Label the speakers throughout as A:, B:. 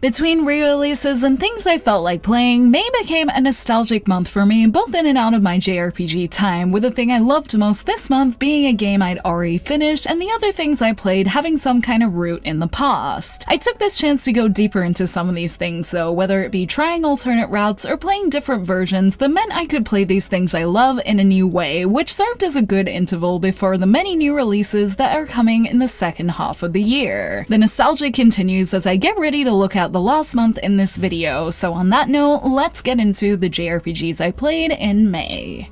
A: Between re-releases and things I felt like playing, May became a nostalgic month for me, both in and out of my JRPG time, with the thing I loved most this month being a game I'd already finished and the other things I played having some kind of root in the past. I took this chance to go deeper into some of these things though, whether it be trying alternate routes or playing different versions that meant I could play these things I love in a new way, which served as a good interval before the many new releases that are coming in the second half of the year. The nostalgia continues as I get ready to look at the last month in this video, so on that note, let's get into the JRPGs I played in May.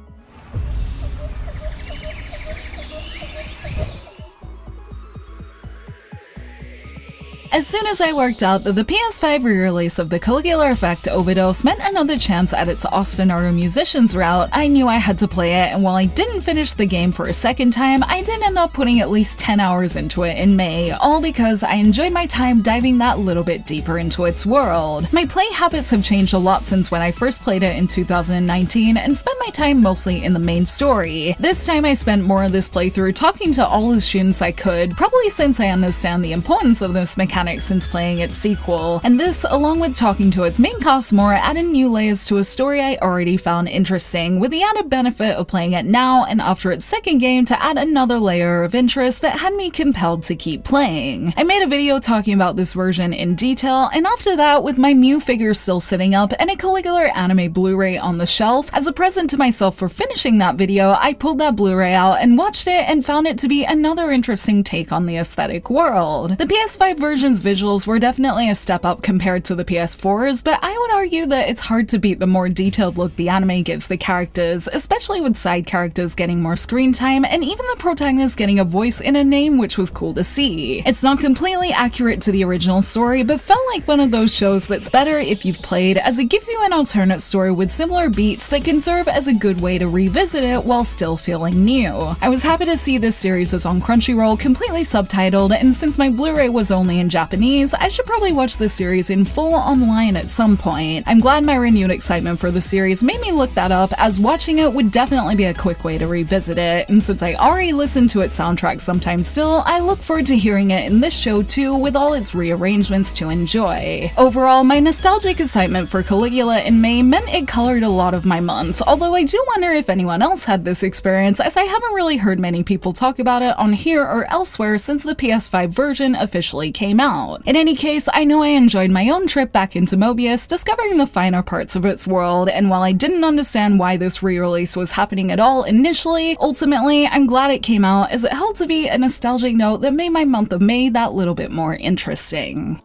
A: As soon as I worked out that the PS5 re-release of the Caligula Effect Overdose meant another chance at its ostinato musicians route, I knew I had to play it, and while I didn't finish the game for a second time, I did end up putting at least 10 hours into it in May, all because I enjoyed my time diving that little bit deeper into its world. My play habits have changed a lot since when I first played it in 2019 and spent my time mostly in the main story. This time I spent more of this playthrough talking to all the students I could, probably since I understand the importance of this mechanic since playing its sequel, and this, along with talking to its main cast more, added new layers to a story I already found interesting, with the added benefit of playing it now and after its second game to add another layer of interest that had me compelled to keep playing. I made a video talking about this version in detail, and after that, with my Mew figure still sitting up and a Caligula anime Blu-ray on the shelf, as a present to myself for finishing that video, I pulled that Blu-ray out and watched it and found it to be another interesting take on the aesthetic world. The PS5 version's visuals were definitely a step up compared to the PS4's, but I would argue that it's hard to beat the more detailed look the anime gives the characters, especially with side characters getting more screen time and even the protagonist getting a voice in a name, which was cool to see. It's not completely accurate to the original story, but felt like one of those shows that's better if you've played, as it gives you an alternate story with similar beats that can serve as a good way to revisit it while still feeling new. I was happy to see this series is on Crunchyroll completely subtitled, and since my Blu-ray was only in Japanese, I should probably watch this series in full online at some point. I'm glad my renewed excitement for the series made me look that up, as watching it would definitely be a quick way to revisit it, and since I already listen to its soundtrack sometimes still, I look forward to hearing it in this show too, with all its rearrangements to enjoy. Overall, my nostalgic excitement for Caligula in May meant it colored a lot of my month, although I do wonder if anyone else had this experience, as I haven't really heard many people talk about it on here or elsewhere since the PS5 version officially came out. In any case, I know I enjoyed my own trip back into Mobius, discovering the finer parts of its world, and while I didn't understand why this re-release was happening at all initially, ultimately I'm glad it came out, as it helped to be a nostalgic note that made my month of May that little bit more interesting.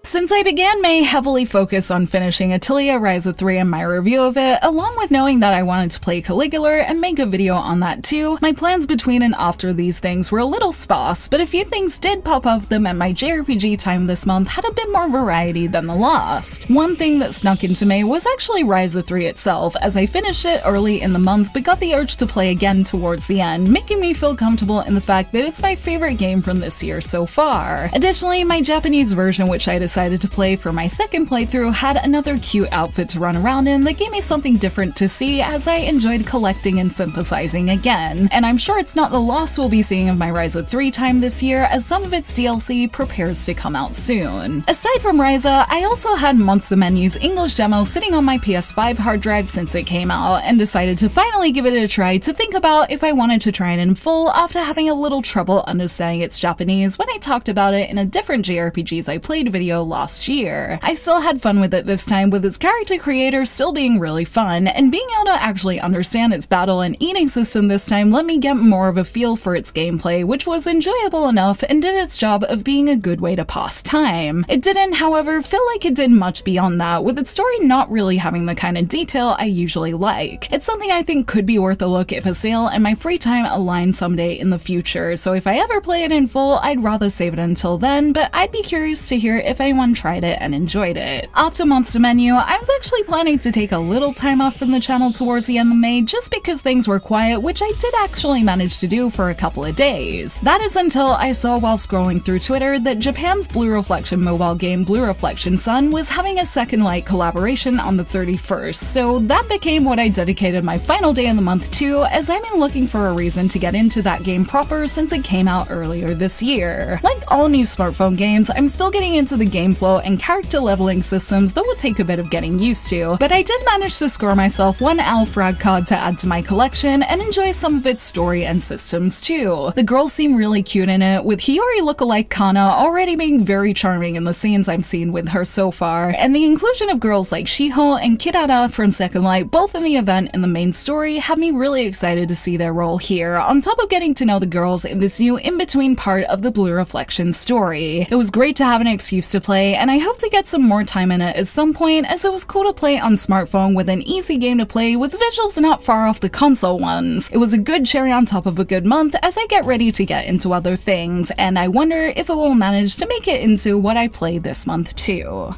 A: Since I began May heavily focused on finishing Atelier Ryza 3 and my review of it, along with knowing that I wanted to play Caligula and make a video on that too, my plans between and after these things were a little sparse, but a few things did pop up that meant my JRPG time this month had a bit more variety than the last. One thing that snuck into May was actually Ryza 3 itself, as I finished it early in the month but got the urge to play again towards the end, making me feel comfortable in the fact that it's my favorite game from this year so far. Additionally, my Japanese version, which I decided to play for my second playthrough, had another cute outfit to run around in that gave me something different to see, as I enjoyed collecting and synthesizing again. And I'm sure it's not the loss we'll be seeing of my Ryza 3 time this year, as some of its DLC prepares to come out soon. Aside from Ryza, I also had Monster Menu's English demo sitting on my PS5 hard drive since it came out, and decided to finally give it a try to think about if I wanted to try it in full after having a little trouble understanding its Japanese when I talked about it in a different JRPGs I Played video last year. I still had fun with it this time, with its character creator still being really fun, and being able to actually understand its battle and eating system this time let me get more of a feel for its gameplay, which was enjoyable enough and did its job of being a good way to pass time. It didn't, however, feel like it did much beyond that, with its story not really having the kind of detail I usually like. It's something I think could be worth a look if a sale and my free time align someday in the future, so if I ever play it in full, I'd rather save it until then, but I'd be curious to hear if anyone everyone tried it and enjoyed it. After Monster Menu, I was actually planning to take a little time off from the channel towards the end of May just because things were quiet, which I did actually manage to do for a couple of days. That is until I saw while scrolling through Twitter that Japan's Blue Reflection mobile game Blue Reflection Sun was having a Second Light collaboration on the 31st, so that became what I dedicated my final day of the month to, as I've been looking for a reason to get into that game proper since it came out earlier this year. Like all new smartphone games, I'm still getting into the game flow and character leveling systems that will take a bit of getting used to, but I did manage to score myself one Alfrag card to add to my collection and enjoy some of its story and systems too. The girls seem really cute in it, with Hiyori lookalike Kana already being very charming in the scenes I've seen with her so far, and the inclusion of girls like Shiho and Kirara from Second Light both in the event and the main story have me really excited to see their role here, on top of getting to know the girls in this new in-between part of the Blue Reflection story. It was great to have an excuse to play, and I hope to get some more time in it at some point, as it was cool to play on smartphone with an easy game to play with visuals not far off the console ones. It was a good cherry on top of a good month as I get ready to get into other things, and I wonder if it will manage to make it into what I play this month too.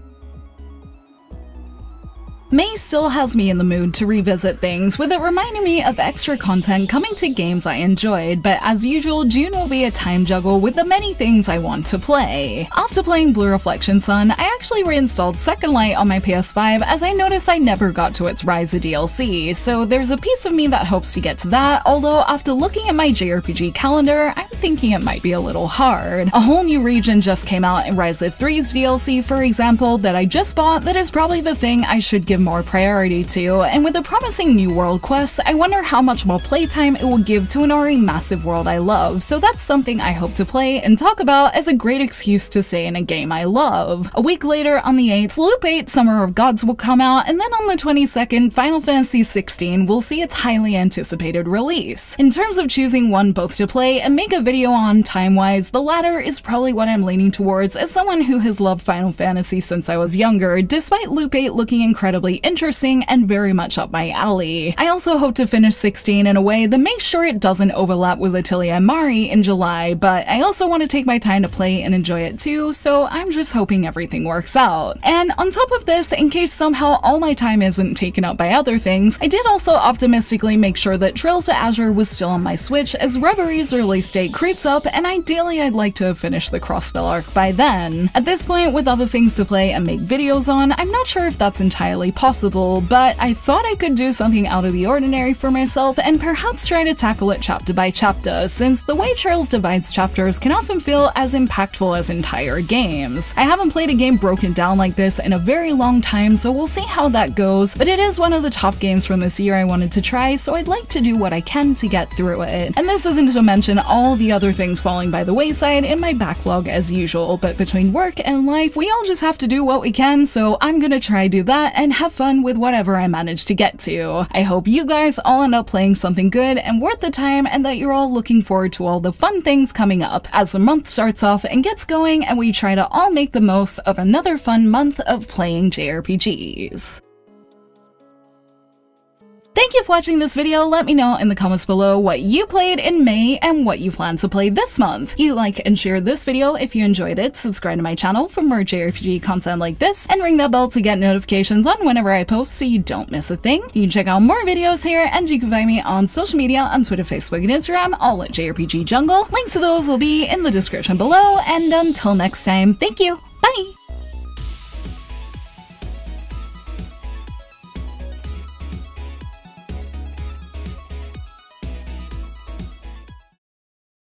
A: May still has me in the mood to revisit things, with it reminding me of extra content coming to games I enjoyed, but as usual, June will be a time juggle with the many things I want to play. After playing Blue Reflection Sun, I actually reinstalled Second Light on my PS5 as I noticed I never got to its Ryza DLC, so there's a piece of me that hopes to get to that, although after looking at my JRPG calendar, I'm thinking it might be a little hard. A whole new region just came out in Ryza 3's DLC, for example, that I just bought that is probably the thing I should give more priority to, and with a promising new world quest, I wonder how much more playtime it will give to an already massive world I love, so that's something I hope to play and talk about as a great excuse to stay in a game I love. A week later, on the 8th, Loop 8 Summer of Gods will come out, and then on the 22nd, Final Fantasy XVI will see its highly anticipated release. In terms of choosing one both to play and make a video on time-wise, the latter is probably what I'm leaning towards as someone who has loved Final Fantasy since I was younger, despite Loop 8 looking incredibly interesting and very much up my alley. I also hope to finish 16 in a way that makes sure it doesn't overlap with Atelier and Mari in July, but I also want to take my time to play and enjoy it too, so I'm just hoping everything works out. And on top of this, in case somehow all my time isn't taken up by other things, I did also optimistically make sure that Trails to Azure was still on my Switch as Reverie's release date creeps up, and ideally I'd like to have finished the Crossbell arc by then. At this point, with other things to play and make videos on, I'm not sure if that's entirely possible, but I thought I could do something out of the ordinary for myself and perhaps try to tackle it chapter by chapter, since the way Trails divides chapters can often feel as impactful as entire games. I haven't played a game broken down like this in a very long time, so we'll see how that goes, but it is one of the top games from this year I wanted to try, so I'd like to do what I can to get through it. And this isn't to mention all the other things falling by the wayside in my backlog as usual, but between work and life, we all just have to do what we can, so I'm gonna try do that and have fun with whatever I manage to get to. I hope you guys all end up playing something good and worth the time, and that you're all looking forward to all the fun things coming up as the month starts off and gets going, and we try to all make the most of another fun month of playing JRPGs. Thank you for watching this video. Let me know in the comments below what you played in May and what you plan to play this month. You like and share this video if you enjoyed it, subscribe to my channel for more JRPG content like this, and ring that bell to get notifications on whenever I post so you don't miss a thing. You can check out more videos here, and you can find me on social media on Twitter, Facebook, and Instagram, all at JRPG Jungle. Links to those will be in the description below, and until next time, thank you, bye!